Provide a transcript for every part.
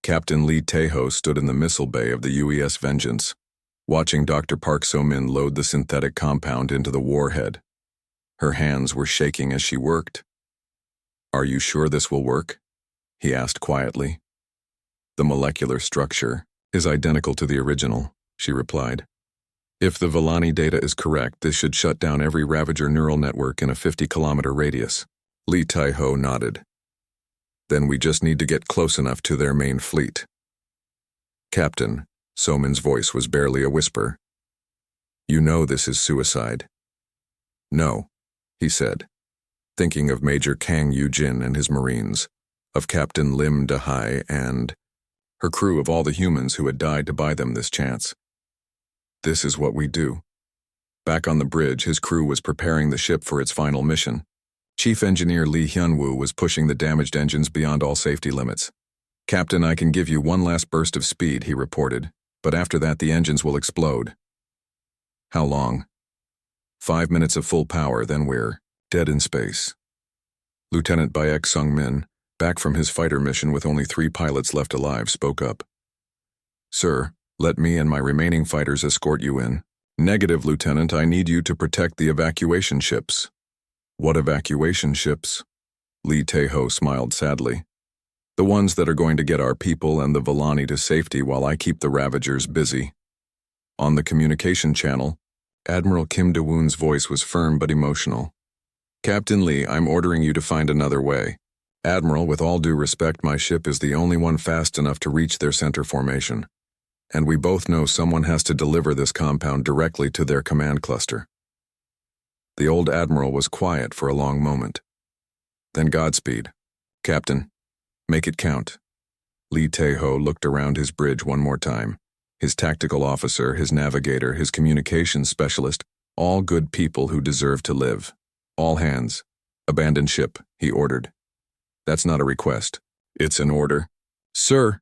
Captain Lee Tae-ho stood in the missile bay of the UES Vengeance, watching Dr. Park So-min load the synthetic compound into the warhead. Her hands were shaking as she worked. "Are you sure this will work?" he asked quietly. "The molecular structure is identical to the original," she replied. "If the Villani data is correct, this should shut down every Ravager neural network in a 50-kilometer radius." Lee Tae-ho nodded. "Then we just need to get close enough to their main fleet." "Captain," So-min's voice was barely a whisper, "you know this is suicide." "No," he said, thinking of Major Kang Yu-jin and his Marines, of Captain Lim Da-hai and her crew, of all the humans who had died to buy them this chance. "This is what we do." Back on the bridge, his crew was preparing the ship for its final mission. Chief Engineer Lee Hyun-woo was pushing the damaged engines beyond all safety limits. "Captain, I can give you one last burst of speed," he reported, "but after that the engines will explode." "How long?" 5 minutes of full power, then we're dead in space." Lieutenant Baek Sung-min, back from his fighter mission with only 3 pilots left alive, spoke up. "Sir, let me and my remaining fighters escort you in." "Negative, Lieutenant. I need you to protect the evacuation ships." "What evacuation ships?" Lee Tae-ho smiled sadly. "The ones that are going to get our people and the Villani to safety while I keep the Ravagers busy." On the communication channel, Admiral Kim Da-woon's voice was firm but emotional. "Captain Lee, I'm ordering you to find another way. Admiral, with all due respect, my ship is the only one fast enough to reach their center formation. And we both know someone has to deliver this compound directly to their command cluster." The old admiral was quiet for a long moment. "Then Godspeed. Captain, make it count." Lee Tae-ho looked around his bridge one more time. His tactical officer, his navigator, his communications specialist, all good people who deserve to live. "All hands. Abandon ship," he ordered. "That's not a request. It's an order." "Sir,"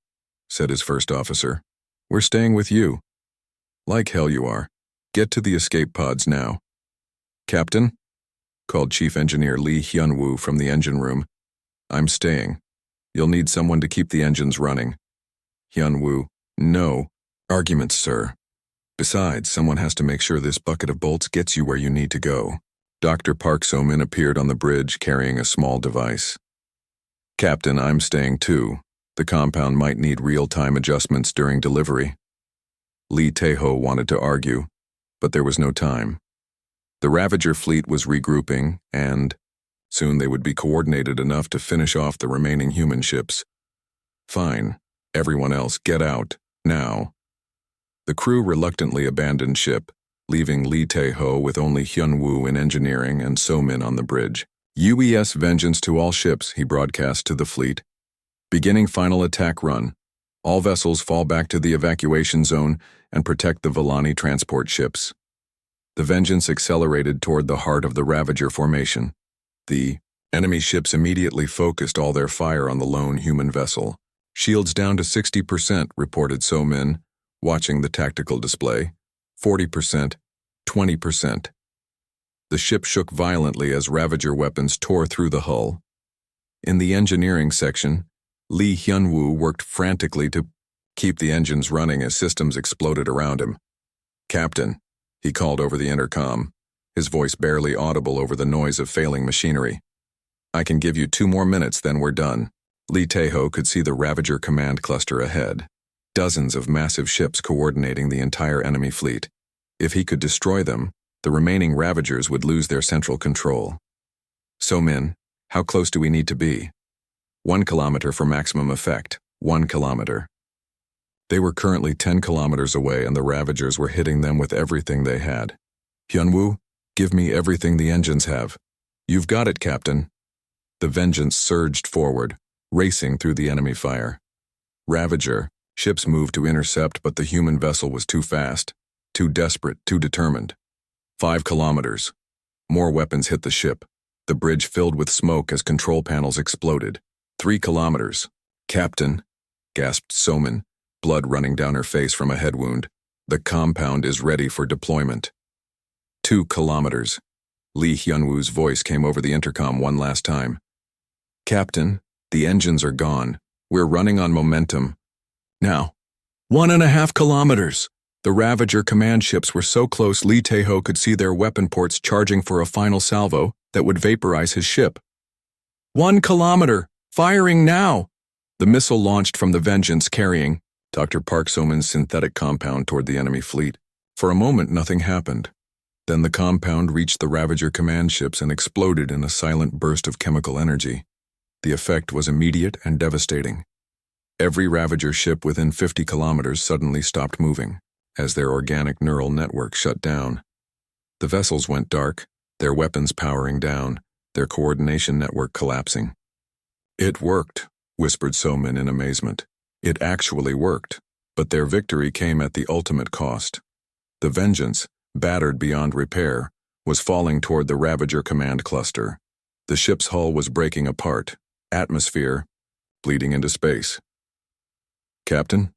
said his first officer, "we're staying with you." "Like hell you are. Get to the escape pods now." "Captain," called Chief Engineer Lee Hyun-woo from the engine room, "I'm staying. You'll need someone to keep the engines running." Hyun-woo, "No arguments, sir. Besides, someone has to make sure this bucket of bolts gets you where you need to go." Dr. Park So-min appeared on the bridge carrying a small device. "Captain, I'm staying too. The compound might need real-time adjustments during delivery." Lee Tae-ho wanted to argue, but there was no time. The Ravager fleet was regrouping, and soon they would be coordinated enough to finish off the remaining human ships. "Fine. Everyone else, get out, now." The crew reluctantly abandoned ship, leaving Lee Tae-ho with only Hyun-woo in engineering and So-min on the bridge. "UES Vengeance to all ships," he broadcast to the fleet. "Beginning final attack run. All vessels fall back to the evacuation zone and protect the Villani transport ships." The Vengeance accelerated toward the heart of the Ravager formation. The enemy ships immediately focused all their fire on the lone human vessel. "Shields down to 60%, reported So-min, watching the tactical display. 40%, 20%. The ship shook violently as Ravager weapons tore through the hull. In the engineering section, Lee Hyun-woo worked frantically to keep the engines running as systems exploded around him. "Captain," he called over the intercom, his voice barely audible over the noise of failing machinery. "I can give you 2 more minutes, then we're done." Lee Tae-ho could see the Ravager command cluster ahead. Dozens of massive ships coordinating the entire enemy fleet. If he could destroy them, the remaining Ravagers would lose their central control. "So-min, how close do we need to be?" 1 kilometer for maximum effect. 1 kilometer. They were currently 10 kilometers away and the Ravagers were hitting them with everything they had. "Hyun-woo, give me everything the engines have." "You've got it, Captain." The Vengeance surged forward, racing through the enemy fire. Ravager ships moved to intercept, but the human vessel was too fast, too desperate, too determined. 5 kilometers. More weapons hit the ship. The bridge filled with smoke as control panels exploded. 3 kilometers. "Captain," gasped So-min, blood running down her face from a head wound. "The compound is ready for deployment." 2 kilometers. Lee Hyun-woo's voice came over the intercom one last time. "Captain, the engines are gone. We're running on momentum. Now, 1.5 kilometers. The Ravager command ships were so close Lee Tae-ho could see their weapon ports charging for a final salvo that would vaporize his ship. 1 kilometer! Firing now! The missile launched from the Vengeance carrying Dr. Park So-min's synthetic compound toward the enemy fleet. For a moment, nothing happened. Then the compound reached the Ravager command ships and exploded in a silent burst of chemical energy. The effect was immediate and devastating. Every Ravager ship within 50 kilometers suddenly stopped moving, as their organic neural network shut down. The vessels went dark, their weapons powering down, their coordination network collapsing. "It worked," whispered So-min in amazement. It actually worked, but their victory came at the ultimate cost. The Vengeance, battered beyond repair, was falling toward the Ravager command cluster. The ship's hull was breaking apart, atmosphere bleeding into space. "Captain,"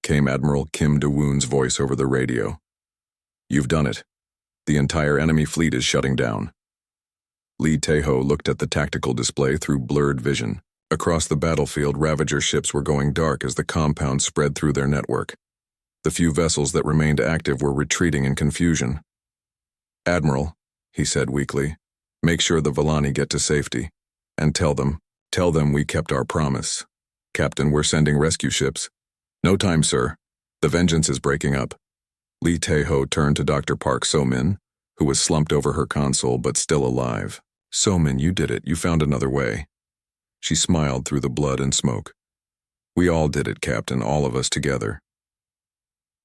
came Admiral Kim Do-woon's voice over the radio. "You've done it. The entire enemy fleet is shutting down." Lee Tae-ho looked at the tactical display through blurred vision. Across the battlefield, Ravager ships were going dark as the compound spread through their network. The few vessels that remained active were retreating in confusion. "Admiral," he said weakly, "make sure the Volani get to safety. And tell them we kept our promise. Captain, we're sending rescue ships." "No time, sir. The Vengeance is breaking up." Lee Tae-ho turned to Dr. Park So-min, who was slumped over her console but still alive. "So-min, you did it. You found another way." She smiled through the blood and smoke. "We all did it, Captain, all of us together."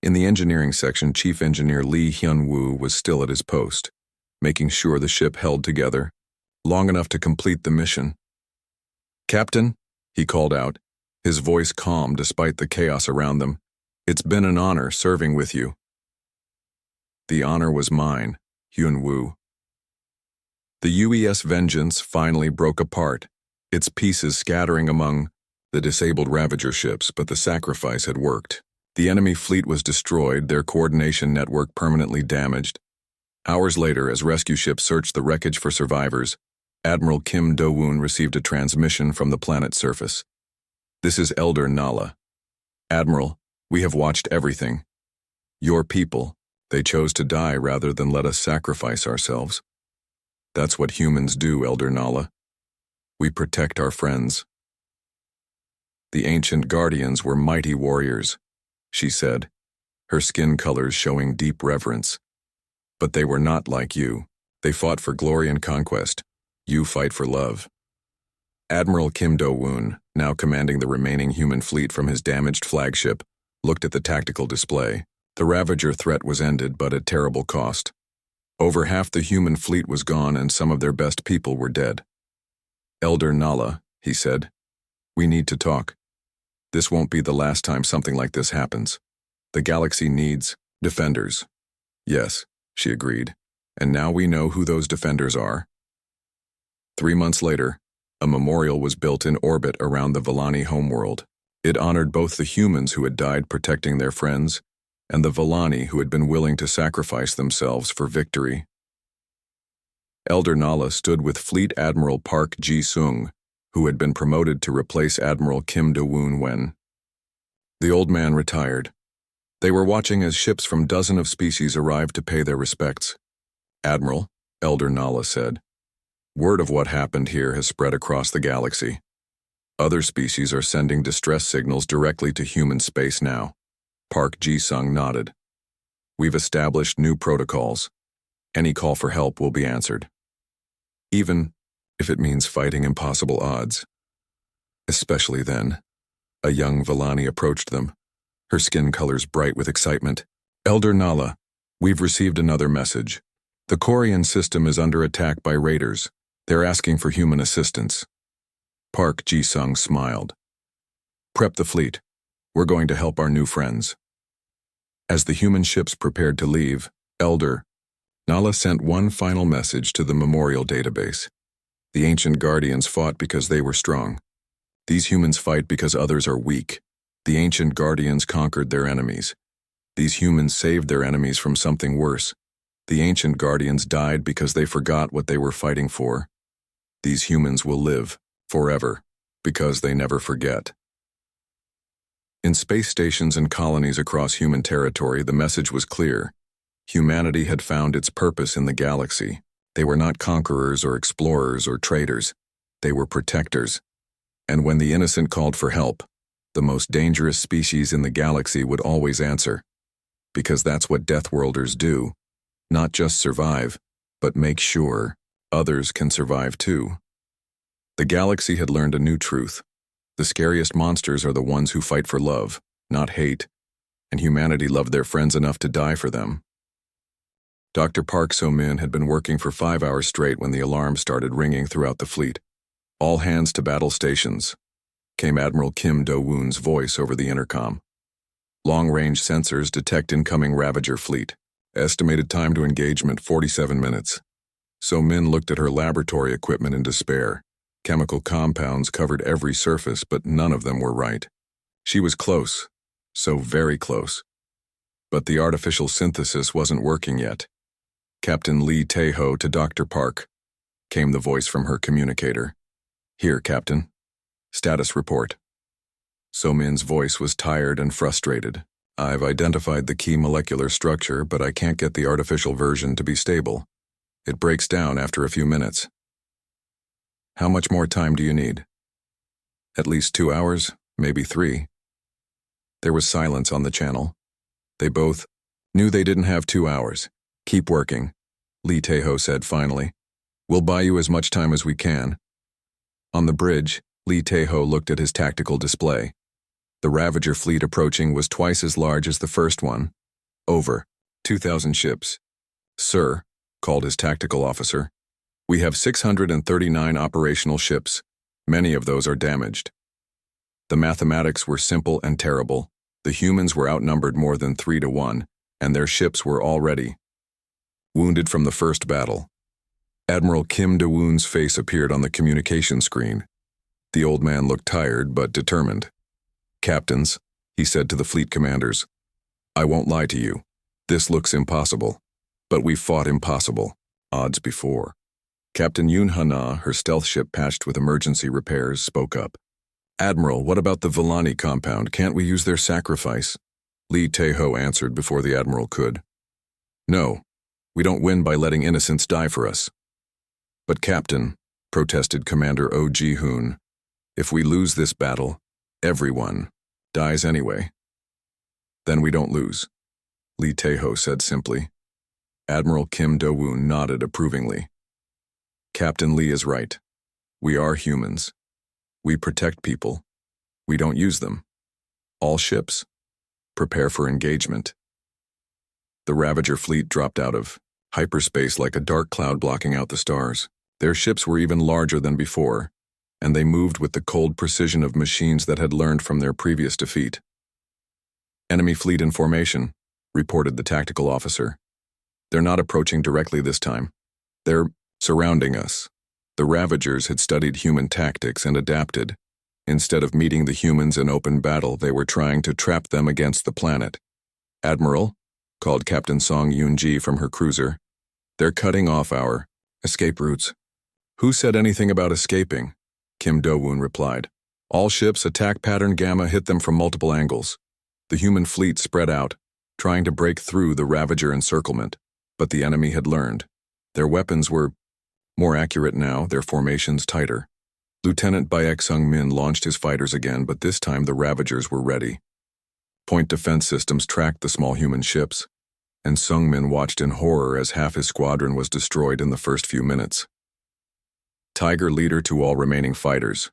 In the engineering section, Chief Engineer Lee Hyun-woo was still at his post, making sure the ship held together, long enough to complete the mission. "Captain," he called out, his voice calm despite the chaos around them, "it's been an honor serving with you." "The honor was mine," Hyun-woo. The UES Vengeance finally broke apart, its pieces scattering among the disabled Ravager ships, but the sacrifice had worked. The enemy fleet was destroyed, their coordination network permanently damaged. Hours later, as rescue ships searched the wreckage for survivors, Admiral Kim Do-woon received a transmission from the planet's surface. "This is Elder Nala. Admiral, we have watched everything. Your people, they chose to die rather than let us sacrifice ourselves. That's what humans do, Elder Nala. We protect our friends." "The ancient guardians were mighty warriors," she said, her skin colors showing deep reverence. "But they were not like you. They fought for glory and conquest. You fight for love." Admiral Kim Do-woon, now commanding the remaining human fleet from his damaged flagship, looked at the tactical display. The Ravager threat was ended, but at terrible cost. Over half the human fleet was gone and some of their best people were dead. "Elder Nala," he said, "we need to talk. This won't be the last time something like this happens. The galaxy needs defenders." "Yes," she agreed, "and now we know who those defenders are." 3 months later, a memorial was built in orbit around the Volani homeworld. It honored both the humans who had died protecting their friends and the Volani who had been willing to sacrifice themselves for victory. Elder Nala stood with Fleet Admiral Park Ji-sung, who had been promoted to replace Admiral Kim Do-woon when the old man retired. They were watching as ships from dozens of species arrived to pay their respects. "Admiral," Elder Nala said, "word of what happened here has spread across the galaxy. Other species are sending distress signals directly to human space now." Park Ji-sung nodded. "We've established new protocols. Any call for help will be answered. Even if it means fighting impossible odds." Especially then, a young Volani approached them, her skin colors bright with excitement. "Elder Nala, we've received another message. The Korean system is under attack by raiders. They're asking for human assistance." Park Ji-sung smiled. "Prep the fleet. We're going to help our new friends." As the human ships prepared to leave, Elder Nala sent one final message to the memorial database. "The ancient guardians fought because they were strong. These humans fight because others are weak. The ancient guardians conquered their enemies. These humans saved their enemies from something worse. The ancient guardians died because they forgot what they were fighting for. These humans will live forever because they never forget." In space stations and colonies across human territory, the message was clear. Humanity had found its purpose in the galaxy. They were not conquerors or explorers or traders. They were protectors. And when the innocent called for help, the most dangerous species in the galaxy would always answer. Because that's what Deathworlders do. Not just survive, but make sure others can survive too. The galaxy had learned a new truth. The scariest monsters are the ones who fight for love, not hate, and humanity loved their friends enough to die for them. Dr. Park So-min had been working for 5 hours straight when the alarm started ringing throughout the fleet. All hands to battle stations, came Admiral Kim Do-woon's voice over the intercom. Long-range sensors detect incoming Ravager fleet. Estimated time to engagement 47 minutes. So-min looked at her laboratory equipment in despair. Chemical compounds covered every surface, but none of them were right. She was close, so very close. But the artificial synthesis wasn't working yet. Captain Lee Tae-ho to Dr. Park, came the voice from her communicator. Here, Captain. Status report. So-min's voice was tired and frustrated. I've identified the key molecular structure, but I can't get the artificial version to be stable. It breaks down after a few minutes. How much more time do you need? At least 2 hours, maybe 3. There was silence on the channel. They both knew they didn't have 2 hours. Keep working, Lee Tae-ho said finally. We'll buy you as much time as we can. On the bridge, Lee Tae-ho looked at his tactical display. The Ravager fleet approaching was twice as large as the first one. Over 2,000 ships. Sir, called his tactical officer, we have 639 operational ships. Many of those are damaged. The mathematics were simple and terrible. The humans were outnumbered more than 3 to 1, and their ships were already wounded from the first battle. Admiral Kim Do-woon's face appeared on the communication screen. The old man looked tired but determined. Captains, he said to the fleet commanders, I won't lie to you. This looks impossible. But we've fought impossible odds before. Captain Yoon Ha-na, her stealth ship patched with emergency repairs, spoke up. Admiral, what about the Villani compound? Can't we use their sacrifice? Lee Tae-ho answered before the admiral could. No, we don't win by letting innocents die for us. But Captain, protested Commander Oh Ji-hoon, if we lose this battle, everyone dies anyway. Then we don't lose, Lee Tae-ho said simply. Admiral Kim Do-woon nodded approvingly. Captain Lee is right. We are humans. We protect people. We don't use them. All ships, prepare for engagement. The Ravager fleet dropped out of hyperspace like a dark cloud blocking out the stars. Their ships were even larger than before, and they moved with the cold precision of machines that had learned from their previous defeat. Enemy fleet in formation, reported the tactical officer. They're not approaching directly this time. They're surrounding us. The Ravagers had studied human tactics and adapted. Instead of meeting the humans in open battle, they were trying to trap them against the planet. Admiral, called Captain Song Yoon-ji from her cruiser, they're cutting off our escape routes. Who said anything about escaping? Kim Do-woon replied. All ships, attack pattern Gamma hit them from multiple angles. The human fleet spread out, trying to break through the Ravager encirclement, but the enemy had learned. Their weapons were more accurate now, their formations tighter. Lieutenant Baek Sung-min launched his fighters again, but this time the Ravagers were ready. Point defense systems tracked the small human ships, and Sung-min watched in horror as half his squadron was destroyed in the first few minutes. Tiger leader to all remaining fighters,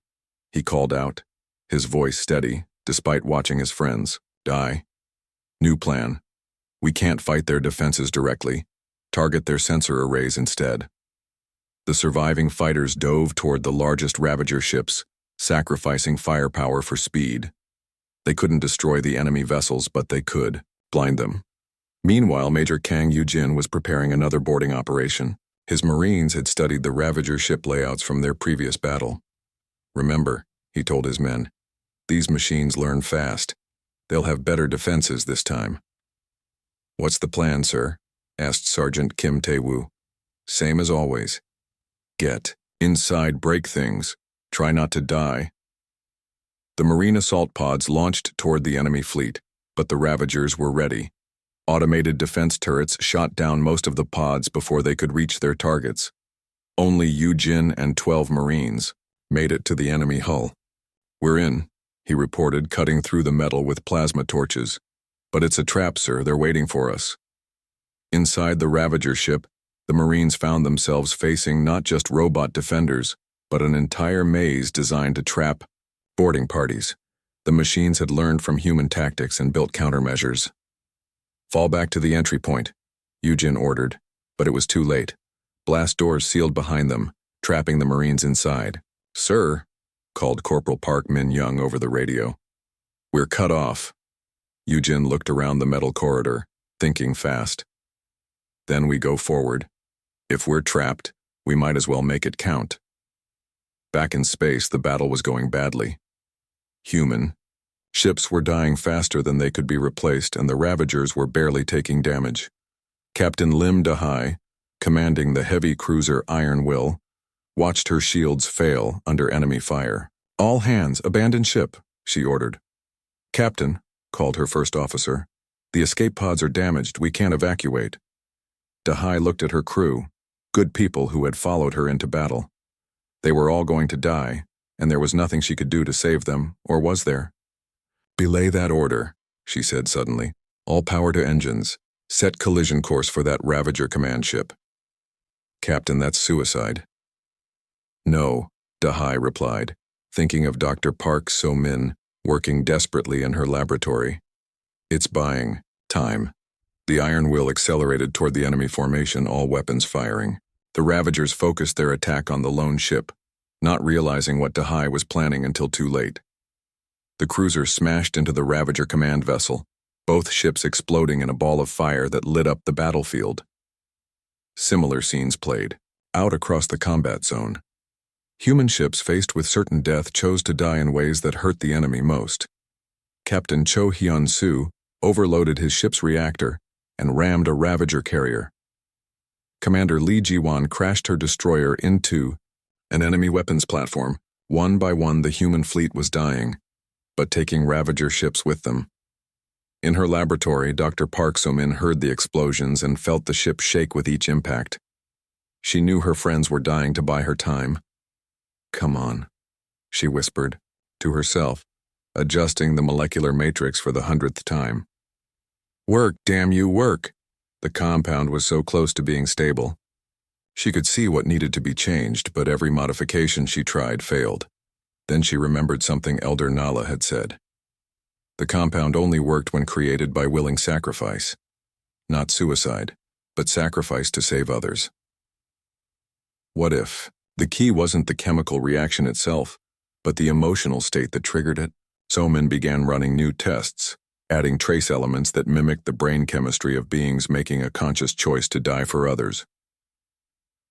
he called out, his voice steady, despite watching his friends die. New plan. We can't fight their defenses directly. Target their sensor arrays instead. The surviving fighters dove toward the largest Ravager ships, sacrificing firepower for speed. They couldn't destroy the enemy vessels, but they could blind them. Meanwhile, Major Kang Yoo-jin was preparing another boarding operation. His Marines had studied the Ravager ship layouts from their previous battle. Remember, he told his men, these machines learn fast. They'll have better defenses this time. What's the plan, sir? Asked Sergeant Kim Tae-woo. Same as always. Get inside, break things. Try not to die. The Marine assault pods launched toward the enemy fleet, but the Ravagers were ready. Automated defense turrets shot down most of the pods before they could reach their targets. Only Yujin and 12 Marines made it to the enemy hull. "We're in," he reported, cutting through the metal with plasma torches. "But it's a trap, sir. They're waiting for us." Inside the Ravager ship, the Marines found themselves facing not just robot defenders, but an entire maze designed to trap boarding parties. The machines had learned from human tactics and built countermeasures. "Fall back to the entry point," Yujin ordered, but it was too late. Blast doors sealed behind them, trapping the Marines inside. "Sir," called Corporal Park Min-young over the radio. "We're cut off." Yujin looked around the metal corridor, thinking fast. "Then we go forward. If we're trapped, we might as well make it count." Back in space, the battle was going badly. Human ships were dying faster than they could be replaced, and the Ravagers were barely taking damage. Captain Lim Dahai, commanding the heavy cruiser Iron Will, watched her shields fail under enemy fire. "All hands, abandon ship," she ordered. "Captain," called her first officer, "the escape pods are damaged. We can't evacuate." Dahai looked at her crew, good people who had followed her into battle. They were all going to die, and there was nothing she could do to save them, or was there? "Belay that order," she said suddenly. "All power to engines. Set collision course for that Ravager command ship." "Captain, that's suicide." "No," Dahai replied, thinking of Dr. Park So-min, working desperately in her laboratory. "It's buying time." The Iron Will accelerated toward the enemy formation, all weapons firing. The Ravagers focused their attack on the lone ship, not realizing what Dahai was planning until too late. The cruiser smashed into the Ravager command vessel, both ships exploding in a ball of fire that lit up the battlefield. Similar scenes played out across the combat zone. Human ships faced with certain death chose to die in ways that hurt the enemy most. Captain Cho Hyun-soo overloaded his ship's reactor and rammed a Ravager carrier. Commander Lee Ji-won crashed her destroyer into an enemy weapons platform. One by one, the human fleet was dying, but taking Ravager ships with them. In her laboratory, Dr. Park So-min heard the explosions and felt the ship shake with each impact. She knew her friends were dying to buy her time. "Come on," she whispered to herself, adjusting the molecular matrix for the 100th time. "Work, damn you, work!" The compound was so close to being stable. She could see what needed to be changed, but every modification she tried failed. Then she remembered something Elder Nala had said. The compound only worked when created by willing sacrifice. Not suicide, but sacrifice to save others. What if the key wasn't the chemical reaction itself, but the emotional state that triggered it? So-min began running new tests, adding trace elements that mimicked the brain chemistry of beings making a conscious choice to die for others.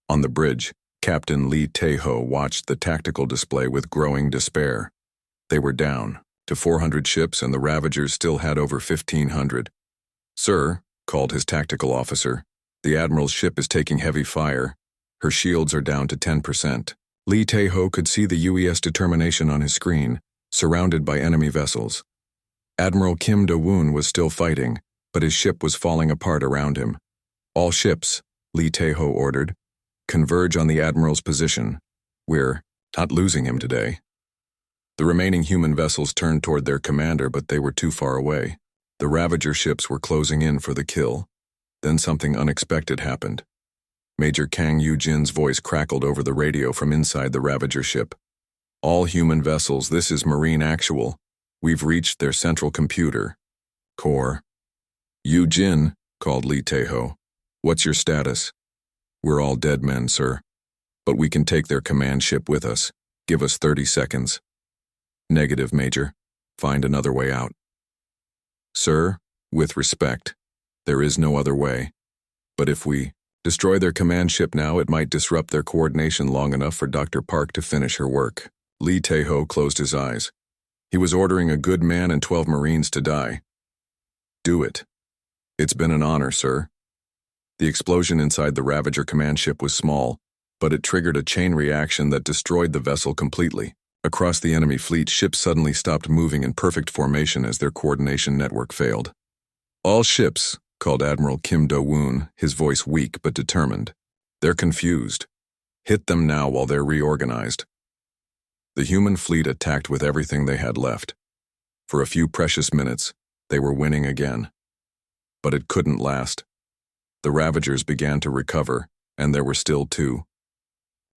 On the bridge, Captain Lee Tae-ho watched the tactical display with growing despair. They were down to 400 ships, and the Ravagers still had over 1,500. "Sir," called his tactical officer, "the Admiral's ship is taking heavy fire. Her shields are down to 10%. Lee Tae-ho could see the UES determination on his screen, surrounded by enemy vessels. Admiral Kim Do-woon was still fighting, but his ship was falling apart around him. "All ships," Lee Tae-ho ordered, "converge on the Admiral's position. We're not losing him today." The remaining human vessels turned toward their commander, but they were too far away. The Ravager ships were closing in for the kill. Then something unexpected happened. Major Kang Yoo-jin's voice crackled over the radio from inside the Ravager ship. "All human vessels, this is Marine Actual. We've reached their central computer core." "Yoo-jin," called Lee Tae-ho, "what's your status?" "We're all dead men, sir. But we can take their command ship with us. Give us 30 seconds. "Negative, Major. Find another way out." "Sir, with respect, there is no other way. But if we destroy their command ship now, it might disrupt their coordination long enough for Dr. Park to finish her work." Lee Tae-ho closed his eyes. He was ordering a good man and 12 Marines to die. "Do it." "It's been an honor, sir." The explosion inside the Ravager command ship was small, but it triggered a chain reaction that destroyed the vessel completely. Across the enemy fleet, ships suddenly stopped moving in perfect formation as their coordination network failed. "All ships," called Admiral Kim Do-woon, his voice weak but determined. "They're confused. Hit them now while they're reorganized." The human fleet attacked with everything they had left. For a few precious minutes, they were winning again. But it couldn't last. The Ravagers began to recover, and there were still too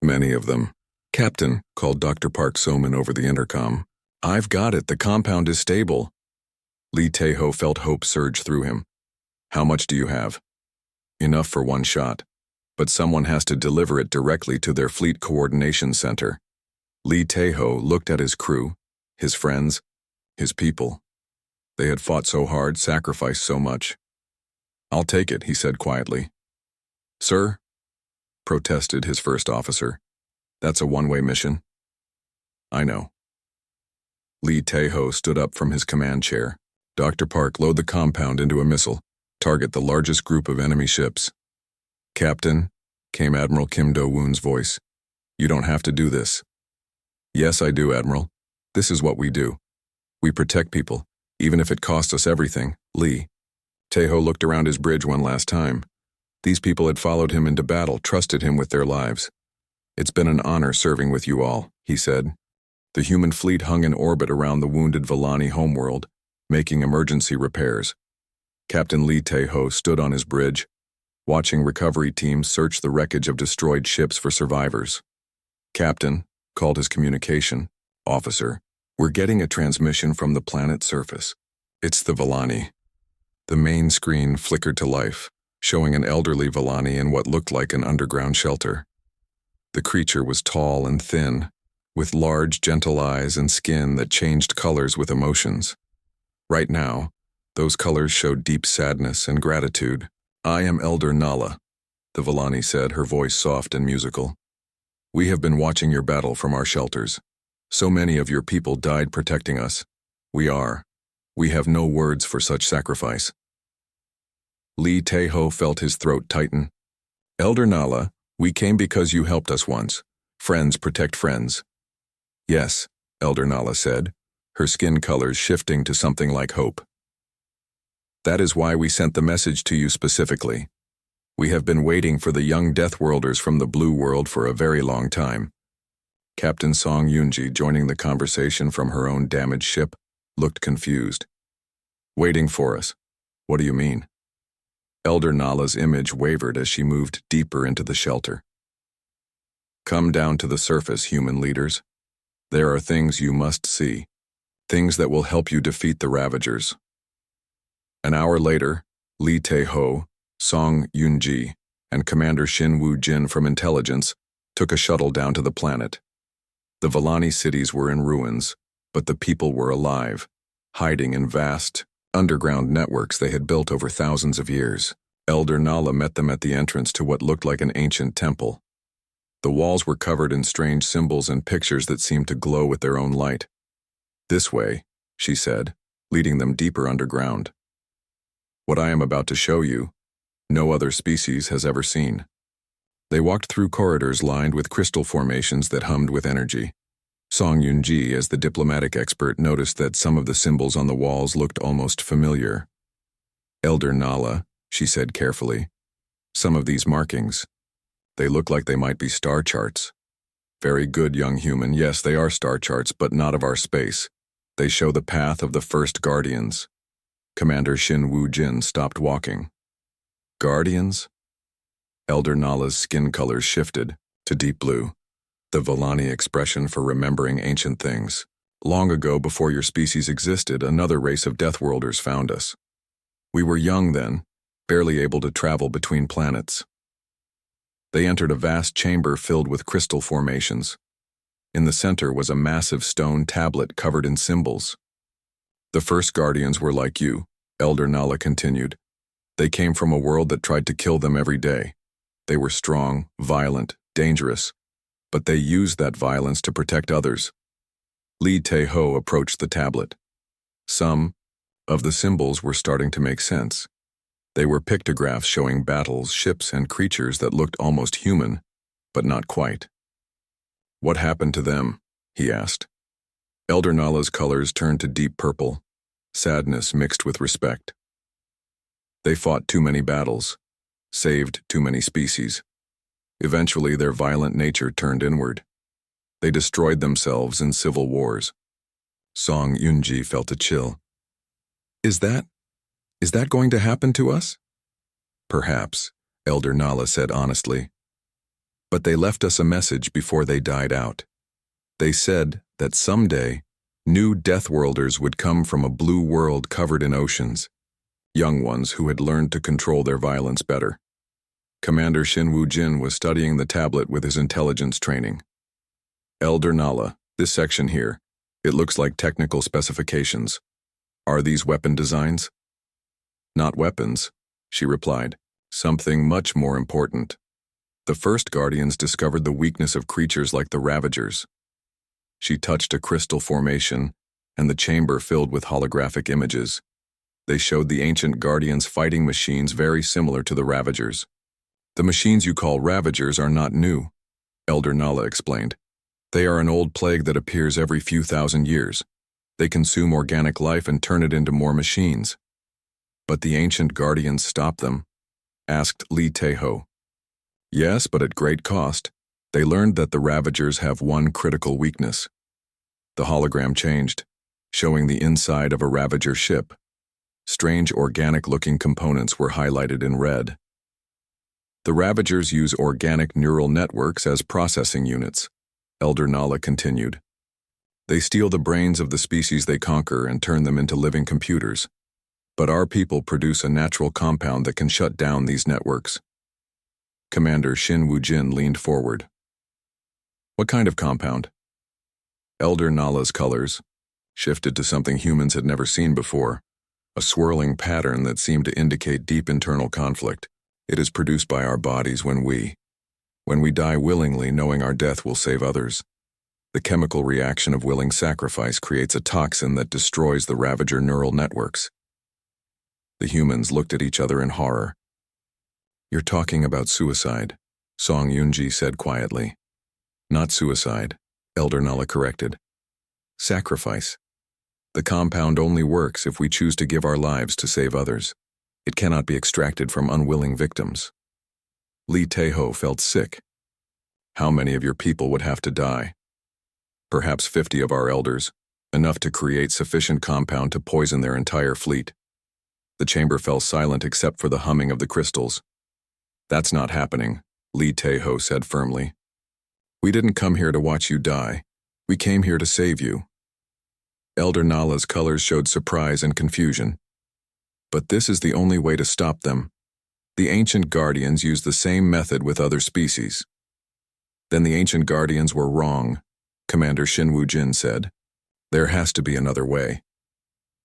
many of them. "Captain," called Dr. Park So-min over the intercom. "I've got it. The compound is stable." Lee Tae-ho felt hope surge through him. "How much do you have?" "Enough for one shot. But someone has to deliver it directly to their fleet coordination center." Lee Tae-ho looked at his crew, his friends, his people. They had fought so hard, sacrificed so much. "I'll take it," he said quietly. "Sir?" protested his first officer. "That's a one-way mission." "I know." Lee Tae-ho stood up from his command chair. "Dr. Park, load the compound into a missile. Target the largest group of enemy ships." "Captain," came Admiral Kim Do-woon's voice, "you don't have to do this." "Yes, I do, Admiral. This is what we do. We protect people, even if it costs us everything." Lee Tae-ho looked around his bridge one last time. These people had followed him into battle, trusted him with their lives. "It's been an honor serving with you all," he said. The human fleet hung in orbit around the wounded Villani homeworld, making emergency repairs. Captain Lee Tae-ho stood on his bridge, watching recovery teams search the wreckage of destroyed ships for survivors. "Captain," called his communication officer, "we're getting a transmission from the planet's surface. It's the Villani." The main screen flickered to life, showing an elderly Villani in what looked like an underground shelter. The creature was tall and thin, with large, gentle eyes and skin that changed colors with emotions. Right now, those colors showed deep sadness and gratitude. "I am Elder Nala," the Villani said, her voice soft and musical. "We have been watching your battle from our shelters. So many of your people died protecting us. We have no words for such sacrifice." Lee Tae-ho felt his throat tighten. "Elder Nala, we came because you helped us once. Friends protect friends." "Yes," Elder Nala said, her skin colors shifting to something like hope. "That is why we sent the message to you specifically. We have been waiting for the young Deathworlders from the Blue World for a very long time." Captain Song Yoonji, joining the conversation from her own damaged ship, looked confused. "Waiting for us? What do you mean?" Elder Nala's image wavered as she moved deeper into the shelter. "Come down to the surface, human leaders. There are things you must see. Things that will help you defeat the Ravagers." An hour later, Lee Tae-ho, Song Yoonji, and Commander Shin Woo-jin from Intelligence took a shuttle down to the planet. The Villani cities were in ruins, but the people were alive, hiding in vast, underground networks they had built over thousands of years. Elder Nala met them at the entrance to what looked like an ancient temple. The walls were covered in strange symbols and pictures that seemed to glow with their own light. "This way," she said, leading them deeper underground. "What I am about to show you, no other species has ever seen." They walked through corridors lined with crystal formations that hummed with energy. Song Yoon-ji, as the diplomatic expert, noticed that some of the symbols on the walls looked almost familiar. "Elder Nala," she said carefully, "some of these markings, they look like they might be star charts." "Very good, young human. Yes, they are star charts, but not of our space. They show the path of the first Guardians." Commander Shin Woo-jin stopped walking. "Guardians?" Elder Nala's skin colors shifted to deep blue, the Villani expression for remembering ancient things. "Long ago, before your species existed, another race of Deathworlders found us. We were young then, barely able to travel between planets. They entered a vast chamber filled with crystal formations. In the center was a massive stone tablet covered in symbols. The first Guardians were like you," Elder Nala continued. "They came from a world that tried to kill them every day. They were strong, violent, dangerous, but they used that violence to protect others." Lee Tae-ho approached the tablet. Some of the symbols were starting to make sense. They were pictographs showing battles, ships, and creatures that looked almost human, but not quite. "What happened to them?" he asked. Elder Nala's colors turned to deep purple, sadness mixed with respect. They fought too many battles, saved too many species. Eventually, their violent nature turned inward. They destroyed themselves in civil wars. Song Yunji felt a chill. Is that going to happen to us? Perhaps, Elder Nala said honestly. But they left us a message before they died out. They said that someday, new Deathworlders would come from a blue world covered in oceans, young ones who had learned to control their violence better. Commander Shinwu Jin was studying the tablet with his intelligence training. Elder Nala, this section here, it looks like technical specifications. Are these weapon designs? Not weapons, she replied. Something much more important. The first Guardians discovered the weakness of creatures like the Ravagers. She touched a crystal formation, and the chamber filled with holographic images. They showed the ancient Guardians fighting machines very similar to the Ravagers. The machines you call Ravagers are not new, Elder Nala explained. They are an old plague that appears every few thousand years. They consume organic life and turn it into more machines. But the ancient Guardians stopped them, asked Li Teho. Yes, but at great cost. They learned that the Ravagers have one critical weakness. The hologram changed, showing the inside of a Ravager ship. Strange organic-looking components were highlighted in red. The Ravagers use organic neural networks as processing units, Elder Nala continued. They steal the brains of the species they conquer and turn them into living computers. But our people produce a natural compound that can shut down these networks. Commander Shinwu Jin leaned forward. What kind of compound? Elder Nala's colors shifted to something humans had never seen before, a swirling pattern that seemed to indicate deep internal conflict. It is produced by our bodies when we die willingly, knowing our death will save others. The chemical reaction of willing sacrifice creates a toxin that destroys the Ravager neural networks. The humans looked at each other in horror. You're talking about suicide, Song Yunji said quietly. Not suicide, Elder Nala corrected. Sacrifice. The compound only works if we choose to give our lives to save others. It cannot be extracted from unwilling victims. Li Teho felt sick. How many of your people would have to die? Perhaps 50 of our elders, enough to create sufficient compound to poison their entire fleet. The chamber fell silent except for the humming of the crystals. That's not happening, Li Teho said firmly. We didn't come here to watch you die. We came here to save you. Elder Nala's colors showed surprise and confusion. But this is the only way to stop them. The ancient Guardians used the same method with other species. Then the ancient Guardians were wrong, Commander Shinwu Jin said. There has to be another way.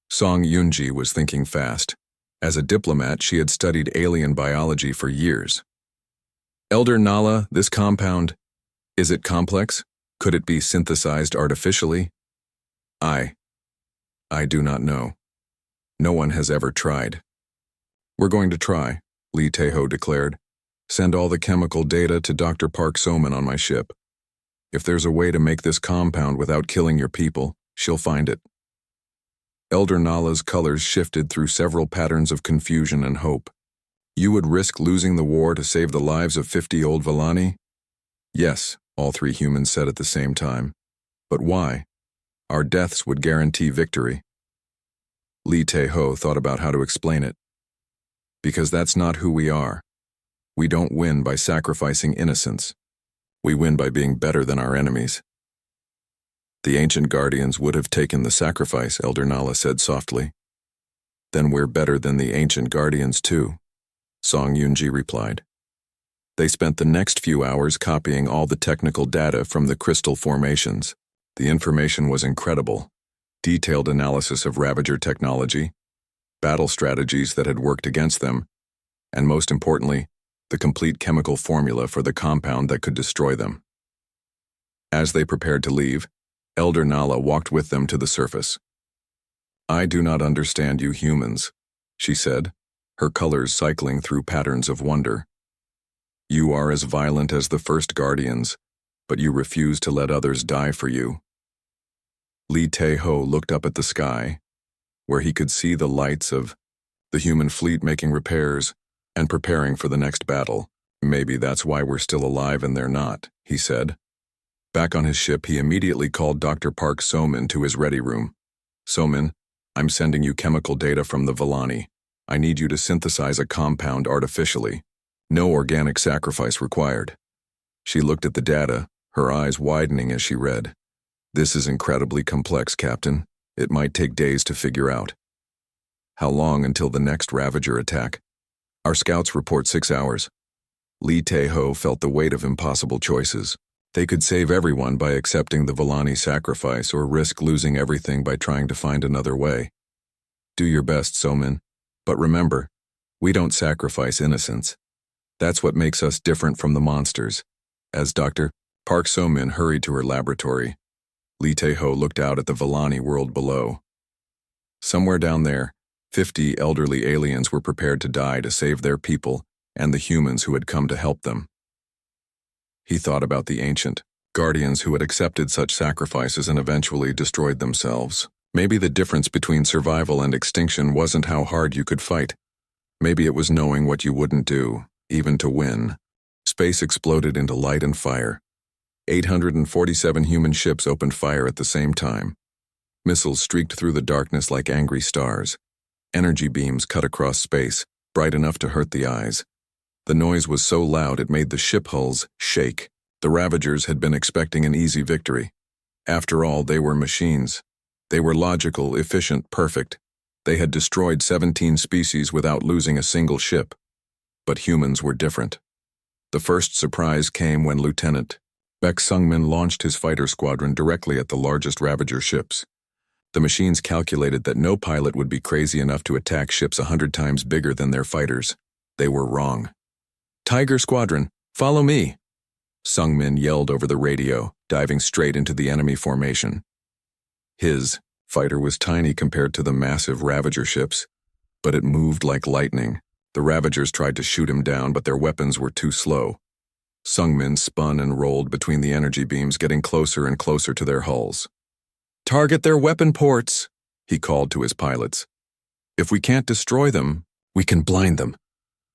Song Yunji was thinking fast. As a diplomat, she had studied alien biology for years. Elder Nala, this compound, is it complex? Could it be synthesized artificially? I do not know. No one has ever tried. We're going to try, Li Teho declared. Send all the chemical data to Dr. Park So-min on my ship. If there's a way to make this compound without killing your people, she'll find it. Elder Nala's colors shifted through several patterns of confusion and hope. You would risk losing the war to save the lives of 50 old Villani? Yes, all three humans said at the same time. But why? Our deaths would guarantee victory. Li Teho thought about how to explain it. Because that's not who we are. We don't win by sacrificing innocence. We win by being better than our enemies. The ancient Guardians would have taken the sacrifice, Elder Nala said softly. Then we're better than the ancient Guardians too, Song Yunji replied. They spent the next few hours copying all the technical data from the crystal formations. The information was incredible. Detailed analysis of Ravager technology, battle strategies that had worked against them, and most importantly, the complete chemical formula for the compound that could destroy them. As they prepared to leave, Elder Nala walked with them to the surface. I do not understand you humans, she said, her colors cycling through patterns of wonder. You are as violent as the first Guardians, but you refuse to let others die for you. Lee Tae-ho looked up at the sky, where he could see the lights of the human fleet making repairs and preparing for the next battle. Maybe that's why we're still alive and they're not, he said. Back on his ship, he immediately called Dr. Park So-min to his ready room. So-min, I'm sending you chemical data from the Villani. I need you to synthesize a compound artificially. No organic sacrifice required. She looked at the data, her eyes widening as she read. This is incredibly complex, Captain. It might take days to figure out. How long until the next Ravager attack? Our scouts report 6 hours. Lee Tae-ho felt the weight of impossible choices. They could save everyone by accepting the Villani sacrifice or risk losing everything by trying to find another way. Do your best, So-min. But remember, we don't sacrifice innocence. That's what makes us different from the monsters. As Dr. Park So-min hurried to her laboratory, Lee Tae-ho looked out at the Villani world below. Somewhere down there, 50 elderly aliens were prepared to die to save their people and the humans who had come to help them. He thought about the ancient guardians who had accepted such sacrifices and eventually destroyed themselves. Maybe the difference between survival and extinction wasn't how hard you could fight. Maybe it was knowing what you wouldn't do, even to win. Space exploded into light and fire. 847 human ships opened fire at the same time. Missiles streaked through the darkness like angry stars. Energy beams cut across space, bright enough to hurt the eyes. The noise was so loud it made the ship hulls shake. The Ravagers had been expecting an easy victory. After all, they were machines. They were logical, efficient, perfect. They had destroyed 17 species without losing a single ship. But humans were different. The first surprise came when Lieutenant Baek Sung-min launched his fighter squadron directly at the largest Ravager ships. The machines calculated that no pilot would be crazy enough to attack ships 100 times bigger than their fighters. They were wrong. "Tiger Squadron, follow me!" Sung-min yelled over the radio, diving straight into the enemy formation. His fighter was tiny compared to the massive Ravager ships, but it moved like lightning. The Ravagers tried to shoot him down, but their weapons were too slow. Sung-min spun and rolled between the energy beams, getting closer and closer to their hulls. "Target their weapon ports," he called to his pilots. "If we can't destroy them, we can blind them."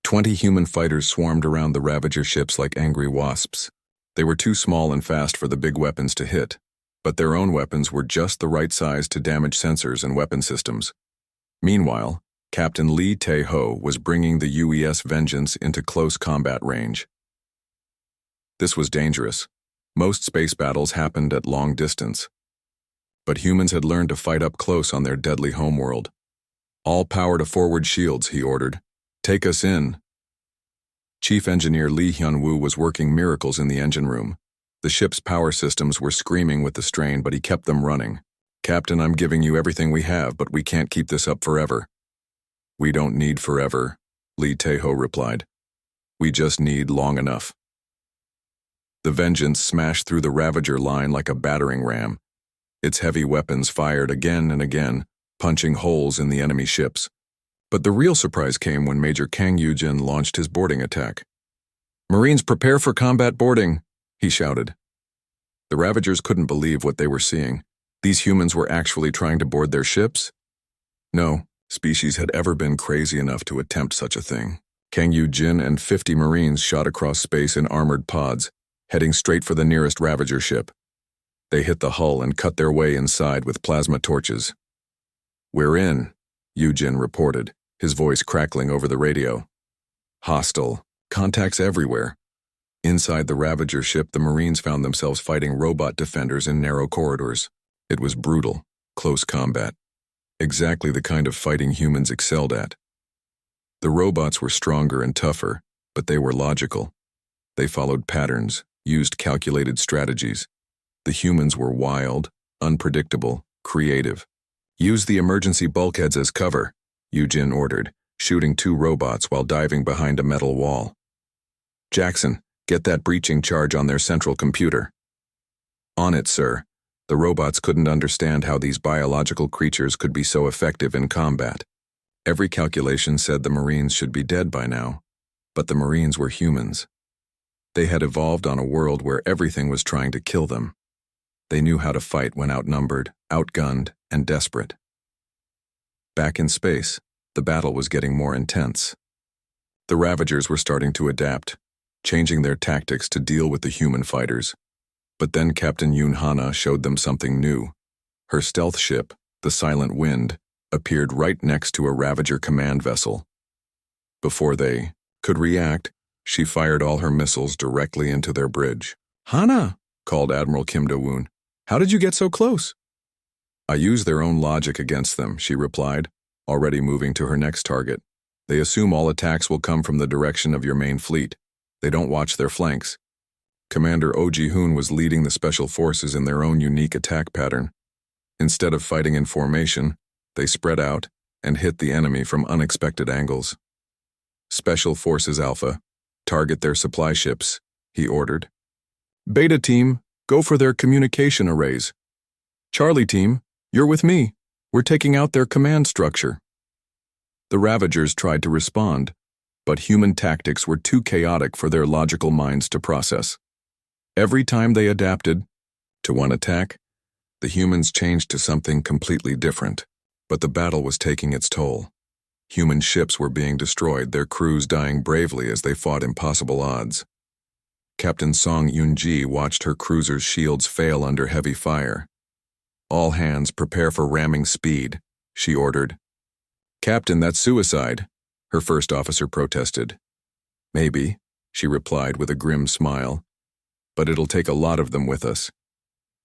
20 human fighters swarmed around the Ravager ships like angry wasps. They were too small and fast for the big weapons to hit, but their own weapons were just the right size to damage sensors and weapon systems. Meanwhile, Captain Lee Tae-ho was bringing the UES Vengeance into close combat range. This was dangerous. Most space battles happened at long distance. But humans had learned to fight up close on their deadly homeworld. "All power to forward shields," he ordered. "Take us in." Chief Engineer Lee Hyun-woo was working miracles in the engine room. The ship's power systems were screaming with the strain, but he kept them running. "Captain, I'm giving you everything we have, but we can't keep this up forever." "We don't need forever," Lee Tae-ho replied. "We just need long enough." The Vengeance smashed through the Ravager line like a battering ram. Its heavy weapons fired again and again, punching holes in the enemy ships. But the real surprise came when Major Kang Yoo-jin launched his boarding attack. "Marines, prepare for combat boarding," he shouted. The Ravagers couldn't believe what they were seeing. These humans were actually trying to board their ships? No species had ever been crazy enough to attempt such a thing. Kang Yoo-jin and 50 Marines shot across space in armored pods, heading straight for the nearest Ravager ship. They hit the hull and cut their way inside with plasma torches. "We're in," Yoo-jin reported, his voice crackling over the radio. "Hostile. Contacts everywhere." Inside the Ravager ship, the Marines found themselves fighting robot defenders in narrow corridors. It was brutal, close combat. Exactly the kind of fighting humans excelled at. The robots were stronger and tougher, but they were logical. They followed patterns, used calculated strategies. The humans were wild, unpredictable, creative. "Use the emergency bulkheads as cover," Yoo-jin ordered, shooting 2 robots while diving behind a metal wall. "Jackson, get that breaching charge on their central computer." "On it, sir." The robots couldn't understand how these biological creatures could be so effective in combat. Every calculation said the Marines should be dead by now, but the Marines were humans. They had evolved on a world where everything was trying to kill them. They knew how to fight when outnumbered, outgunned, and desperate. Back in space, the battle was getting more intense. The Ravagers were starting to adapt, changing their tactics to deal with the human fighters. But then Captain Yoon Hana showed them something new. Her stealth ship, the Silent Wind, appeared right next to a Ravager command vessel. Before they could react, she fired all her missiles directly into their bridge. "Hana!" called Admiral Kim Do-woon. "How did you get so close?" "I use their own logic against them," she replied, already moving to her next target. "They assume all attacks will come from the direction of your main fleet. They don't watch their flanks." Commander Oh Ji-hoon was leading the special forces in their own unique attack pattern. Instead of fighting in formation, they spread out and hit the enemy from unexpected angles. "Special Forces Alpha, target their supply ships," he ordered. "Beta Team, go for their communication arrays. Charlie Team, you're with me. We're taking out their command structure." The Ravagers tried to respond, but human tactics were too chaotic for their logical minds to process. Every time they adapted to one attack, the humans changed to something completely different. But the battle was taking its toll. Human ships were being destroyed, their crews dying bravely as they fought impossible odds. Captain Song Yoon-ji watched her cruiser's shields fail under heavy fire. "All hands prepare for ramming speed," she ordered. "Captain, that's suicide," her first officer protested. "Maybe," she replied with a grim smile, "but it'll take a lot of them with us."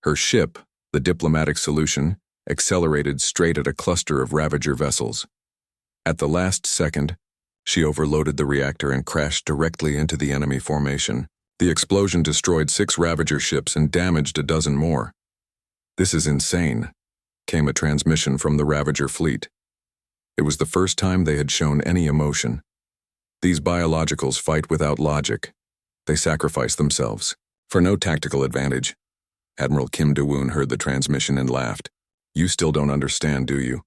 Her ship, the Diplomatic Solution, accelerated straight at a cluster of Ravager vessels. At the last second, she overloaded the reactor and crashed directly into the enemy formation. The explosion destroyed 6 Ravager ships and damaged a dozen more. "This is insane," came a transmission from the Ravager fleet. It was the first time they had shown any emotion. These biologicals fight without logic. They sacrifice themselves for no tactical advantage. Admiral Kim Do-woon heard the transmission and laughed. "You still don't understand, do you?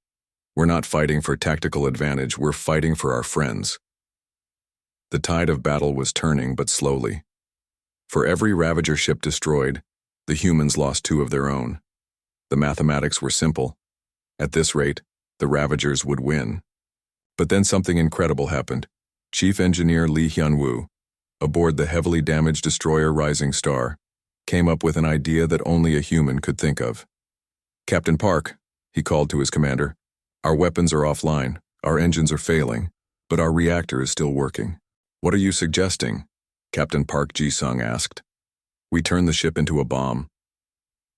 We're not fighting for tactical advantage, we're fighting for our friends." The tide of battle was turning, but slowly. For every Ravager ship destroyed, the humans lost 2 of their own. The mathematics were simple. At this rate, the Ravagers would win. But then something incredible happened. Chief Engineer Lee Hyun-woo, aboard the heavily damaged destroyer Rising Star, came up with an idea that only a human could think of. "Captain Park," he called to his commander, "our weapons are offline, our engines are failing, but our reactor is still working." "What are you suggesting?" Captain Park Ji-sung asked. "We turn the ship into a bomb."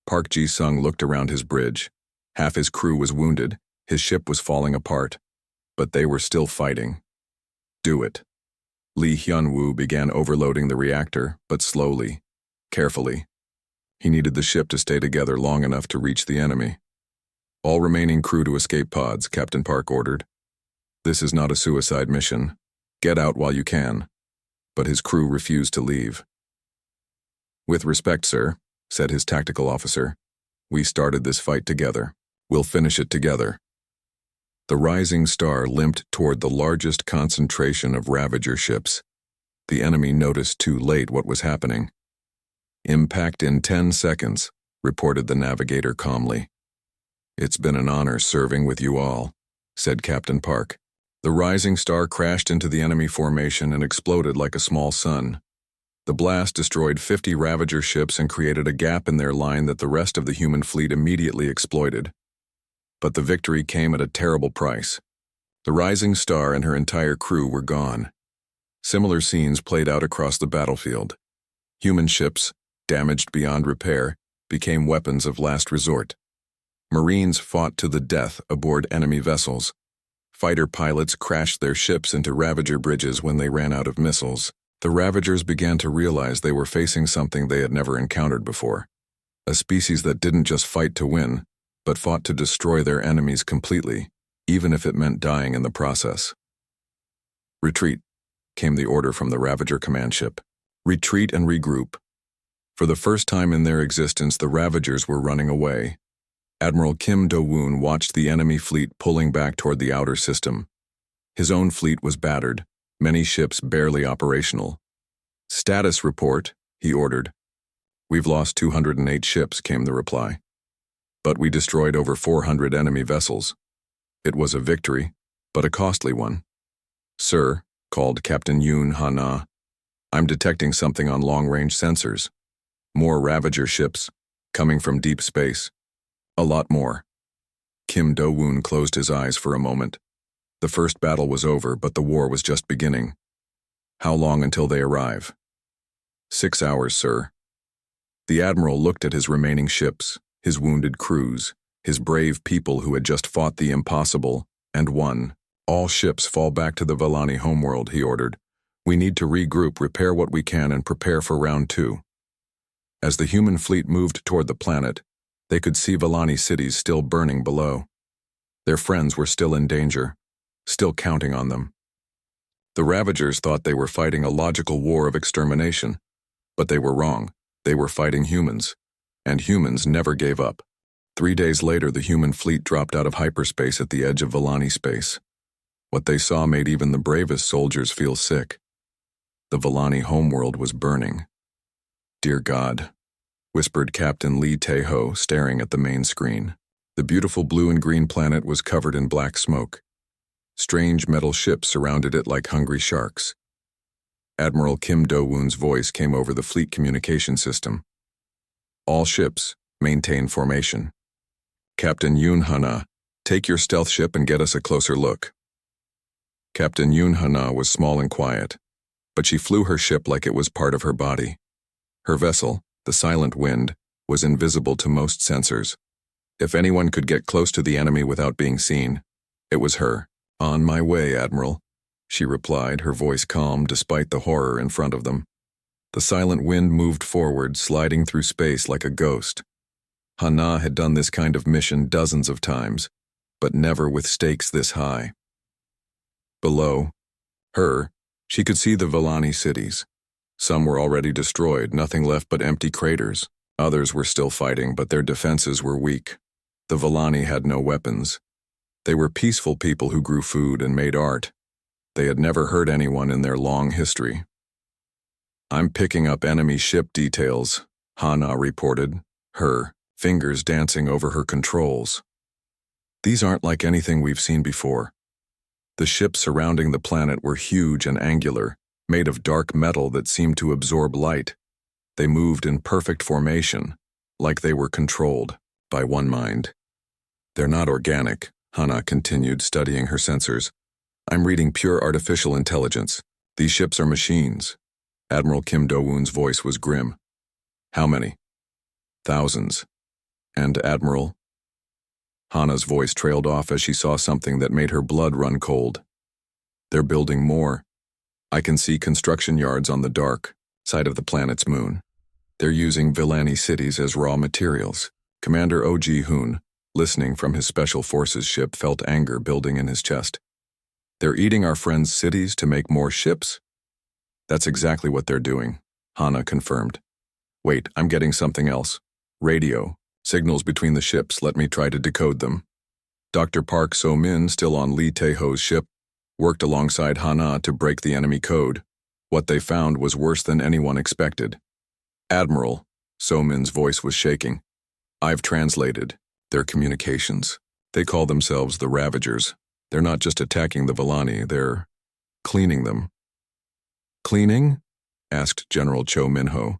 Park Ji-sung looked around his bridge. Half his crew was wounded, his ship was falling apart, but they were still fighting. "Do it." Lee Hyun-woo began overloading the reactor, but slowly, carefully. He needed the ship to stay together long enough to reach the enemy. "All remaining crew to escape pods," Captain Park ordered. "This is not a suicide mission. Get out while you can." But his crew refused to leave. "With respect, sir," said his tactical officer, "we started this fight together. We'll finish it together." The Rising Star limped toward the largest concentration of Ravager ships. The enemy noticed too late what was happening. "Impact in 10 seconds, reported the navigator calmly. "It's been an honor serving with you all," said Captain Park. The Rising Star crashed into the enemy formation and exploded like a small sun. The blast destroyed 50 Ravager ships and created a gap in their line that the rest of the human fleet immediately exploited. But the victory came at a terrible price. The Rising Star and her entire crew were gone. Similar scenes played out across the battlefield. Human ships, damaged beyond repair, became weapons of last resort. Marines fought to the death aboard enemy vessels. Fighter pilots crashed their ships into Ravager bridges when they ran out of missiles. The Ravagers began to realize they were facing something they had never encountered before. A species that didn't just fight to win, but fought to destroy their enemies completely, even if it meant dying in the process. "Retreat," came the order from the Ravager command ship. "Retreat and regroup." For the first time in their existence, the Ravagers were running away. Admiral Kim Do-woon watched the enemy fleet pulling back toward the outer system. His own fleet was battered, many ships barely operational. "Status report," he ordered. We've lost 208 ships, came the reply. But we destroyed over 400 enemy vessels. It was a victory, but a costly one. Sir, called Captain Yoon Ha-na, I'm detecting something on long-range sensors. More Ravager ships, coming from deep space. A lot more. Kim Do-woon closed his eyes for a moment. The first battle was over, but the war was just beginning. How long until they arrive? 6 hours, sir. The admiral looked at his remaining ships, his wounded crews, his brave people who had just fought the impossible and won. All ships fall back to the Vellani homeworld, he ordered. We need to regroup, repair what we can, and prepare for round 2. As the human fleet moved toward the planet, they could see Vellani cities still burning below. Their friends were still in danger, still counting on them. The Ravagers thought they were fighting a logical war of extermination, but they were wrong. They were fighting humans, and humans never gave up. 3 days later, the human fleet dropped out of hyperspace at the edge of Vellani space. What they saw made even the bravest soldiers feel sick. The Vellani homeworld was burning. Dear God, whispered Captain Lee Tae-ho, staring at the main screen. The beautiful blue and green planet was covered in black smoke. Strange metal ships surrounded it like hungry sharks. Admiral Kim Do-woon's voice came over the fleet communication system. All ships, maintain formation. Captain Yoon Ha-na, take your stealth ship and get us a closer look. Captain Yoon Ha-na was small and quiet, but she flew her ship like it was part of her body. Her vessel, the Silent Wind, was invisible to most sensors. If anyone could get close to the enemy without being seen, it was her. On my way, Admiral, she replied, her voice calm despite the horror in front of them. The Silent Wind moved forward, sliding through space like a ghost. Ha-na had done this kind of mission dozens of times, but never with stakes this high. Below her, she could see the Vellani cities. Some were already destroyed, nothing left but empty craters. Others were still fighting, but their defenses were weak. The Vellani had no weapons. They were peaceful people who grew food and made art. They had never hurt anyone in their long history. I'm picking up enemy ship details, Ha-na reported, her fingers dancing over her controls. These aren't like anything we've seen before. The ships surrounding the planet were huge and angular, made of dark metal that seemed to absorb light. They moved in perfect formation, like they were controlled by one mind. They're not organic, Ha-na continued, studying her sensors. I'm reading pure artificial intelligence. These ships are machines. Admiral Kim Do-woon's voice was grim. How many? Thousands. And Admiral? Hana's voice trailed off as she saw something that made her blood run cold. They're building more. I can see construction yards on the dark side of the planet's moon. They're using Vellani cities as raw materials. Commander Oh Ji-hoon, listening from his Special Forces ship, felt anger building in his chest. They're eating our friends' cities to make more ships? That's exactly what they're doing, Hana confirmed. Wait, I'm getting something else. Radio. Signals between the ships, let me try to decode them. Dr. Park So-min, still on Lee Tae-ho's ship, worked alongside Hana to break the enemy code. What they found was worse than anyone expected. Admiral, So-min's voice was shaking. I've translated their communications. They call themselves the Ravagers. They're not just attacking the Vellani, they're cleaning them. Cleaning? Asked General Cho Min-ho.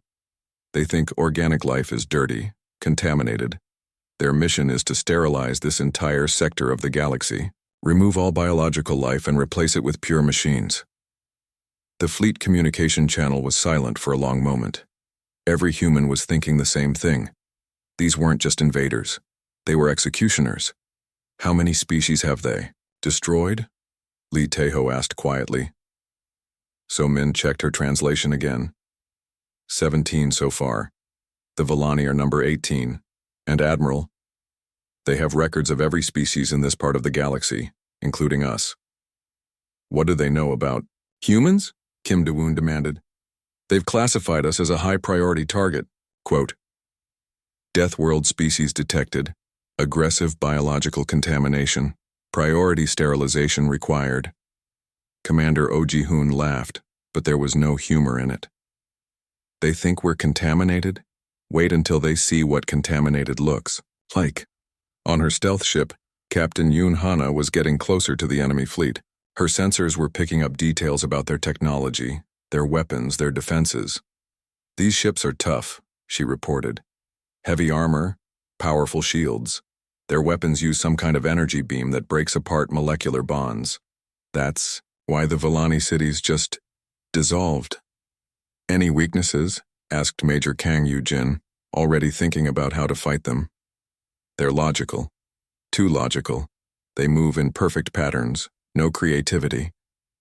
They think organic life is dirty, contaminated. Their mission is to sterilize this entire sector of the galaxy, remove all biological life and replace it with pure machines. The fleet communication channel was silent for a long moment. Every human was thinking the same thing. These weren't just invaders. They were executioners. How many species have they destroyed? Lee Tae-ho asked quietly. So-min checked her translation again. 17 so far. The Vellani are number 18. And Admiral, they have records of every species in this part of the galaxy, including us. What do they know about humans? Kim Do-woon demanded. They've classified us as a high-priority target. Quote, Death world species detected. Aggressive biological contamination. Priority sterilization required. Commander Oh Ji-hoon laughed, but there was no humor in it. They think we're contaminated? Wait until they see what contaminated looks like. On her stealth ship, Captain Yoon Hana was getting closer to the enemy fleet. Her sensors were picking up details about their technology, their weapons, their defenses. These ships are tough, she reported. Heavy armor, powerful shields. Their weapons use some kind of energy beam that breaks apart molecular bonds. That's why the Villani cities just dissolved. Any weaknesses? Asked Major Kang Yu-jin, already thinking about how to fight them. They're logical. Too logical. They move in perfect patterns, no creativity,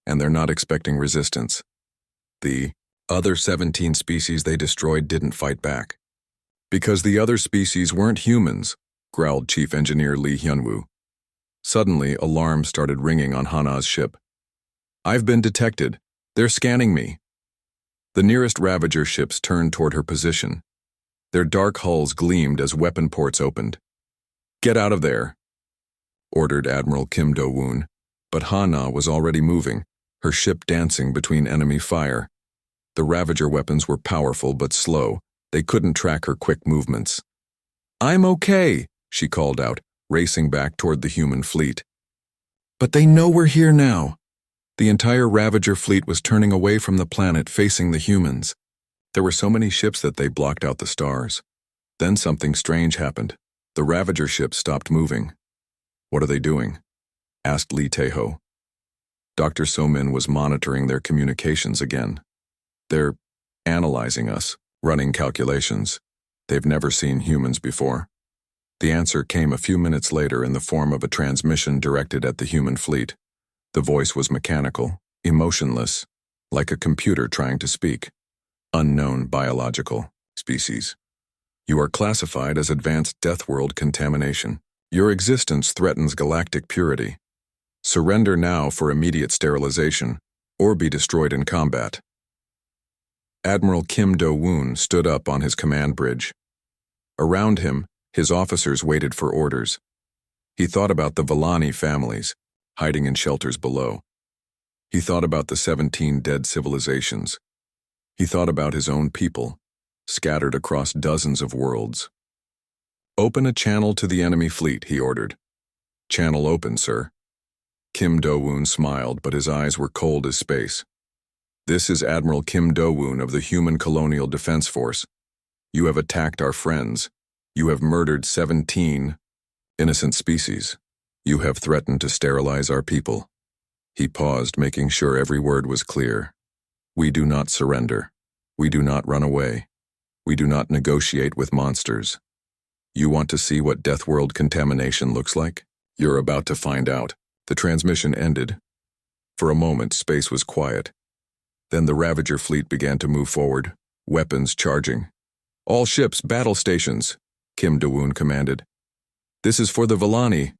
and they're not expecting resistance. The other 17 species they destroyed didn't fight back. Because the other species weren't humans, growled Chief Engineer Lee Hyunwoo. Suddenly, alarms started ringing on Hana's ship. I've been detected. They're scanning me. The nearest Ravager ships turned toward her position. Their dark hulls gleamed as weapon ports opened. Get out of there, ordered Admiral Kim Do-woon, but Hana was already moving, her ship dancing between enemy fire. The Ravager weapons were powerful but slow. They couldn't track her quick movements. I'm okay, she called out, racing back toward the human fleet. But they know we're here now. The entire Ravager fleet was turning away from the planet, facing the humans. There were so many ships that they blocked out the stars. Then something strange happened. The Ravager ships stopped moving. What are they doing? Asked Lee Tae-ho. Dr. So-min was monitoring their communications again. They're analyzing us, running calculations. They've never seen humans before. The answer came a few minutes later in the form of a transmission directed at the human fleet. The voice was mechanical, emotionless, like a computer trying to speak. Unknown biological species. You are classified as advanced deathworld contamination. Your existence threatens galactic purity. Surrender now for immediate sterilization, or be destroyed in combat. Admiral Kim Do-woon stood up on his command bridge. Around him, his officers waited for orders. He thought about the Villani families, hiding in shelters below. He thought about the 17 dead civilizations. He thought about his own people, scattered across dozens of worlds. Open a channel to the enemy fleet, he ordered. Channel open, sir. Kim Do-woon smiled, but his eyes were cold as space. This is Admiral Kim Do-woon of the Human Colonial Defense Force. You have attacked our friends. You have murdered 17 innocent species. You have threatened to sterilize our people. He paused, making sure every word was clear. We do not surrender. We do not run away. We do not negotiate with monsters. You want to see what Deathworld contamination looks like? You're about to find out. The transmission ended. For a moment, space was quiet. Then the Ravager fleet began to move forward, weapons charging. All ships, battle stations, Kim Do-woon commanded. This is for the Villani.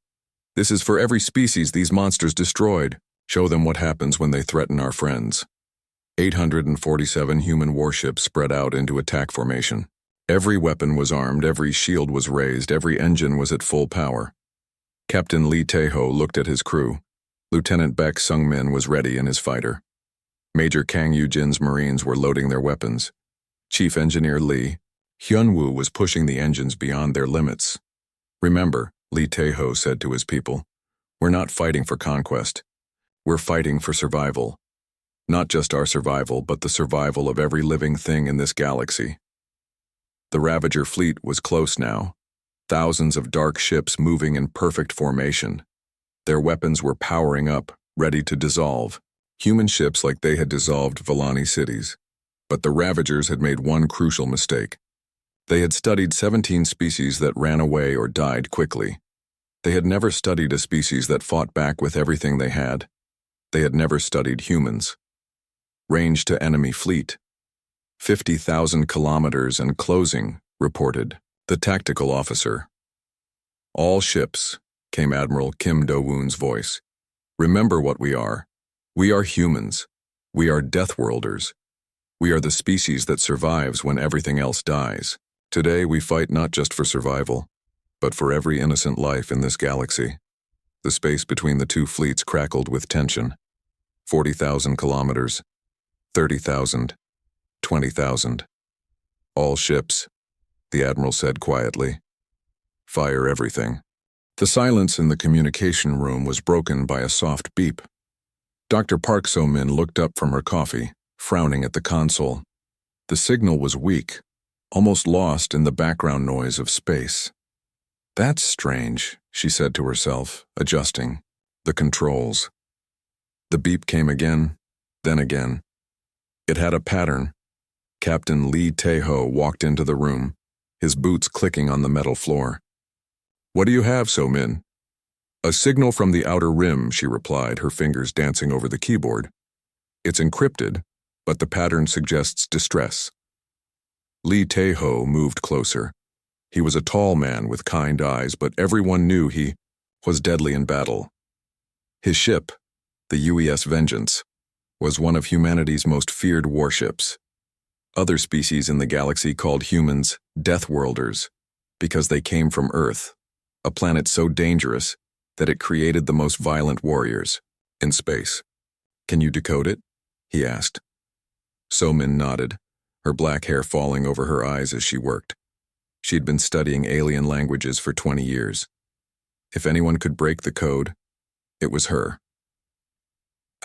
This is for every species these monsters destroyed. Show them what happens when they threaten our friends. 847 human warships spread out into attack formation. Every weapon was armed, every shield was raised, every engine was at full power. Captain Lee Tae-ho looked at his crew. Lieutenant Baek Sung-min was ready in his fighter. Major Kang Yu-jin's Marines were loading their weapons. Chief Engineer Lee Hyunwoo was pushing the engines beyond their limits. Remember, Lee Tae-ho said to his people, we're not fighting for conquest. We're fighting for survival. Not just our survival, but the survival of every living thing in this galaxy. The Ravager fleet was close now. Thousands of dark ships moving in perfect formation. Their weapons were powering up, ready to dissolve. Human ships like they had dissolved Villani cities. But the Ravagers had made one crucial mistake. They had studied 17 species that ran away or died quickly. They had never studied a species that fought back with everything they had. They had never studied humans. Range to enemy fleet. 50,000 kilometers and closing, reported the tactical officer. All ships, came Admiral Kim Do-woon's voice. Remember what we are. We are humans. We are Deathworlders. We are the species that survives when everything else dies. Today we fight not just for survival, but for every innocent life in this galaxy. The space between the two fleets crackled with tension. 40,000 kilometers, 30,000, 20,000. All ships, the Admiral said quietly. Fire everything. The silence in the communication room was broken by a soft beep. Dr. Park So-min looked up from her coffee, frowning at the console. The signal was weak, almost lost in the background noise of space. That's strange, she said to herself, adjusting the controls. The beep came again, then again. It had a pattern. Captain Lee Tae-ho walked into the room, his boots clicking on the metal floor. What do you have, So-min? A signal from the outer rim, she replied, her fingers dancing over the keyboard. It's encrypted, but the pattern suggests distress. Lee Tae-ho moved closer. He was a tall man with kind eyes, but everyone knew he was deadly in battle. His ship, the HFY Vengeance, was one of humanity's most feared warships. Other species in the galaxy called humans Deathworlders because they came from Earth, a planet so dangerous that it created the most violent warriors in space. Can you decode it? He asked. So-min nodded, her black hair falling over her eyes as she worked. She'd been studying alien languages for 20 years. If anyone could break the code, it was her.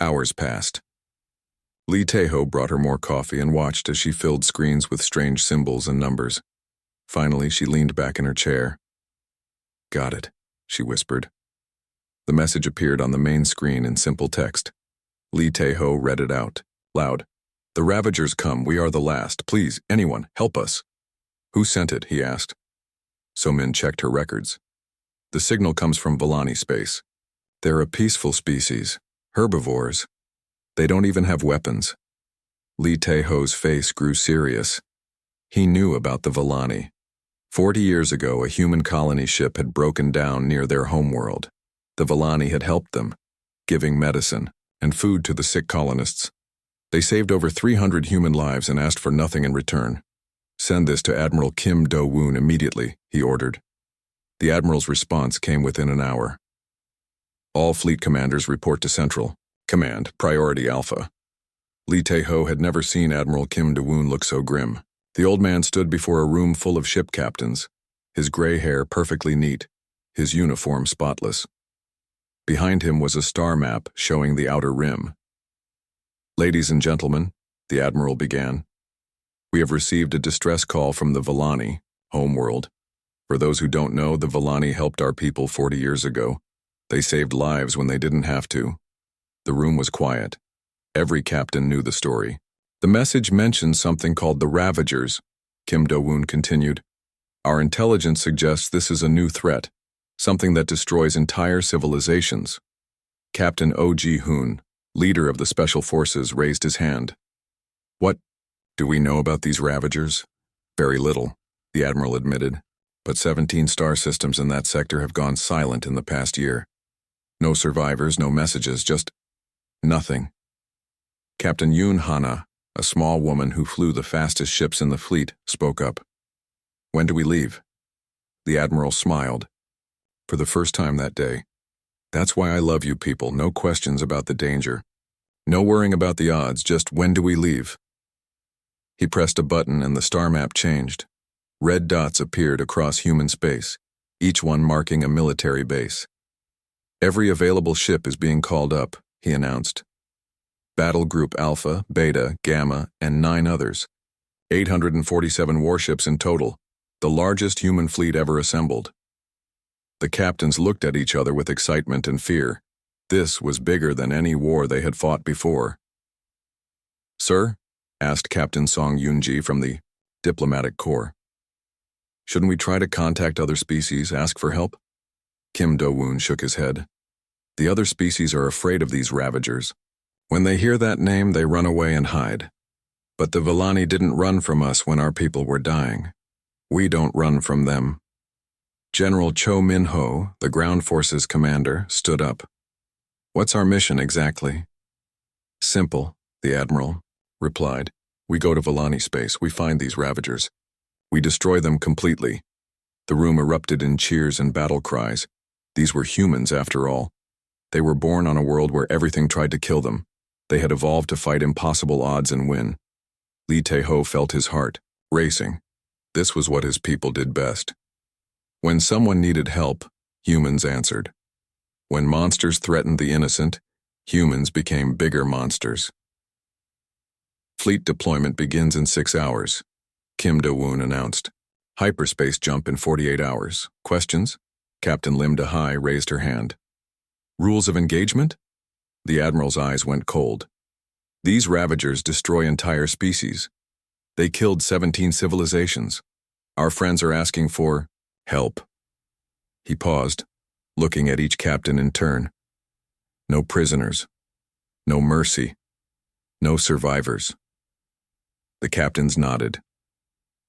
Hours passed. Lee Tae-ho brought her more coffee and watched as she filled screens with strange symbols and numbers. Finally, she leaned back in her chair. Got it, she whispered. The message appeared on the main screen in simple text. Lee Tae-ho read it out, loud. The Ravagers come, we are the last. Please, anyone, help us. Who sent it, he asked. So-min checked her records. The signal comes from Volani space. They're a peaceful species, herbivores. They don't even have weapons. Lee Tae-ho's face grew serious. He knew about the Volani. 40 years ago, a human colony ship had broken down near their homeworld. The Volani had helped them, giving medicine and food to the sick colonists. They saved over 300 human lives and asked for nothing in return. Send this to Admiral Kim Do-woon immediately, he ordered. The Admiral's response came within an hour. All fleet commanders report to Central. Command, Priority Alpha. Lee Tae-ho had never seen Admiral Kim Do-woon look so grim. The old man stood before a room full of ship captains, his gray hair perfectly neat, his uniform spotless. Behind him was a star map showing the outer rim. Ladies and gentlemen, the Admiral began, we have received a distress call from the Volani, homeworld. For those who don't know, the Volani helped our people 40 years ago. They saved lives when they didn't have to. The room was quiet. Every captain knew the story. The message mentioned something called the Ravagers, Kim Do-woon continued. Our intelligence suggests this is a new threat, something that destroys entire civilizations. Captain Oh Ji-hoon, leader of the Special Forces, raised his hand. What do we know about these Ravagers? Very little, the Admiral admitted, but 17 star systems in that sector have gone silent in the past year. No survivors, no messages, just nothing. Captain Yoon Hana, a small woman who flew the fastest ships in the fleet, spoke up. When do we leave? The Admiral smiled. For the first time that day. That's why I love you people, no questions about the danger. No worrying about the odds, just when do we leave? He pressed a button and the star map changed. Red dots appeared across human space, each one marking a military base. Every available ship is being called up, he announced. Battle Group Alpha, Beta, Gamma, and 9 others. 847 warships in total, the largest human fleet ever assembled. The captains looked at each other with excitement and fear. This was bigger than any war they had fought before. Sir? Asked Captain Song Yoon-ji from the Diplomatic Corps. Shouldn't we try to contact other species, ask for help? Kim Do-woon shook his head. The other species are afraid of these Ravagers. When they hear that name, they run away and hide. But the Volani didn't run from us when our people were dying. We don't run from them. General Cho Min-ho, the ground forces commander, stood up. What's our mission exactly? Simple, the Admiral replied. We go to Volani space, we find these Ravagers. We destroy them completely. The room erupted in cheers and battle cries. These were humans, after all. They were born on a world where everything tried to kill them. They had evolved to fight impossible odds and win. Lee Tae-ho felt his heart racing. This was what his people did best. When someone needed help, humans answered. When monsters threatened the innocent, humans became bigger monsters. Fleet deployment begins in 6 hours, Kim Do-woon announced. Hyperspace jump in 48 hours. Questions? Captain Lim De-hai raised her hand. Rules of engagement? The Admiral's eyes went cold. These Ravagers destroy entire species. They killed 17 civilizations. Our friends are asking for help. He paused, looking at each captain in turn. No prisoners. No mercy. No survivors. The captains nodded.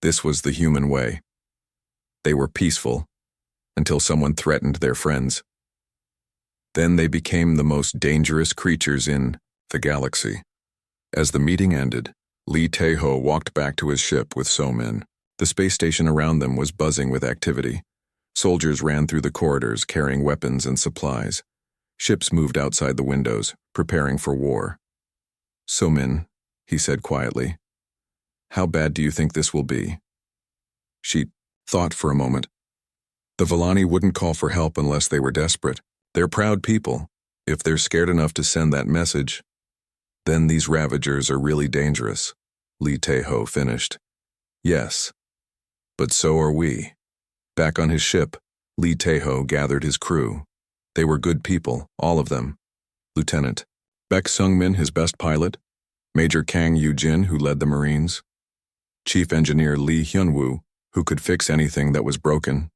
This was the human way. They were peaceful until someone threatened their friends. Then they became the most dangerous creatures in the galaxy. As the meeting ended, Lee Tae-ho walked back to his ship with So-min. The space station around them was buzzing with activity. Soldiers ran through the corridors carrying weapons and supplies. Ships moved outside the windows, preparing for war. So-min, he said quietly, how bad do you think this will be? She thought for a moment. The Villani wouldn't call for help unless they were desperate. They're proud people. If they're scared enough to send that message, then these Ravagers are really dangerous, Lee Tae-ho finished. Yes, but so are we. Back on his ship, Lee Tae-ho gathered his crew. They were good people, all of them. Lieutenant Baek Sung-min, his best pilot. Major Kang Yoo-jin, who led the Marines. Chief Engineer Lee Hyun-woo, who could fix anything that was broken.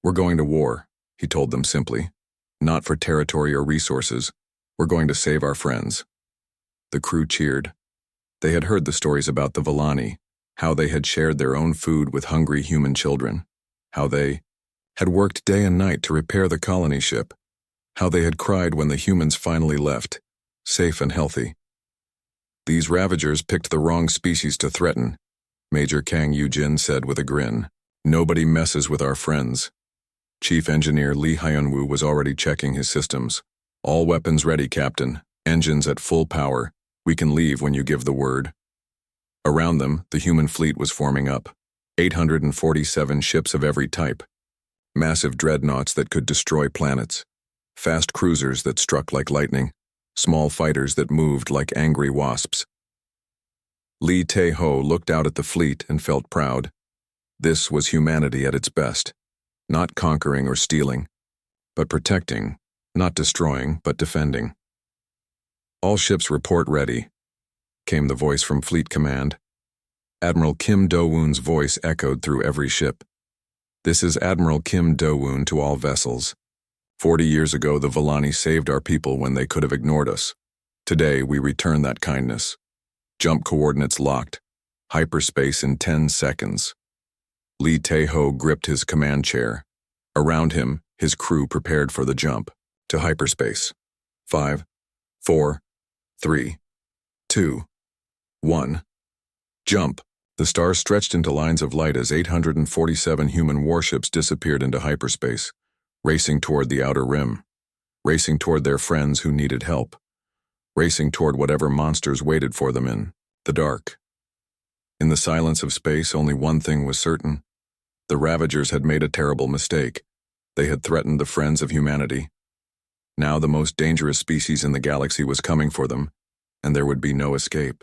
We're going to war, he told them simply. Not for territory or resources. We're going to save our friends. The crew cheered. They had heard the stories about the Villani, how they had shared their own food with hungry human children, how they had worked day and night to repair the colony ship, how they had cried when the humans finally left, safe and healthy. These Ravagers picked the wrong species to threaten, Major Kang Yoo-jin said with a grin. Nobody messes with our friends. Chief Engineer Lee Hyun-woo was already checking his systems. All weapons ready, Captain. Engines at full power. We can leave when you give the word. Around them, the human fleet was forming up. 847 ships of every type. Massive dreadnoughts that could destroy planets. Fast cruisers that struck like lightning. Small fighters that moved like angry wasps. Lee Tae-ho looked out at the fleet and felt proud. This was humanity at its best. Not conquering or stealing, but protecting, not destroying, but defending. All ships report ready, came the voice from Fleet Command. Admiral Kim Do-woon's voice echoed through every ship. This is Admiral Kim Do-woon to all vessels. 40 years ago, the Villani saved our people when they could have ignored us. Today, we return that kindness. Jump coordinates locked. Hyperspace in 10 seconds. Lee Tae-ho gripped his command chair. Around him, his crew prepared for the jump. To hyperspace. 5, 4, 3, 2, 1. Jump. The stars stretched into lines of light as 847 human warships disappeared into hyperspace, racing toward the outer rim, racing toward their friends who needed help, racing toward whatever monsters waited for them in the dark. In the silence of space, only one thing was certain. The Ravagers had made a terrible mistake. They had threatened the friends of humanity. Now the most dangerous species in the galaxy was coming for them, and there would be no escape.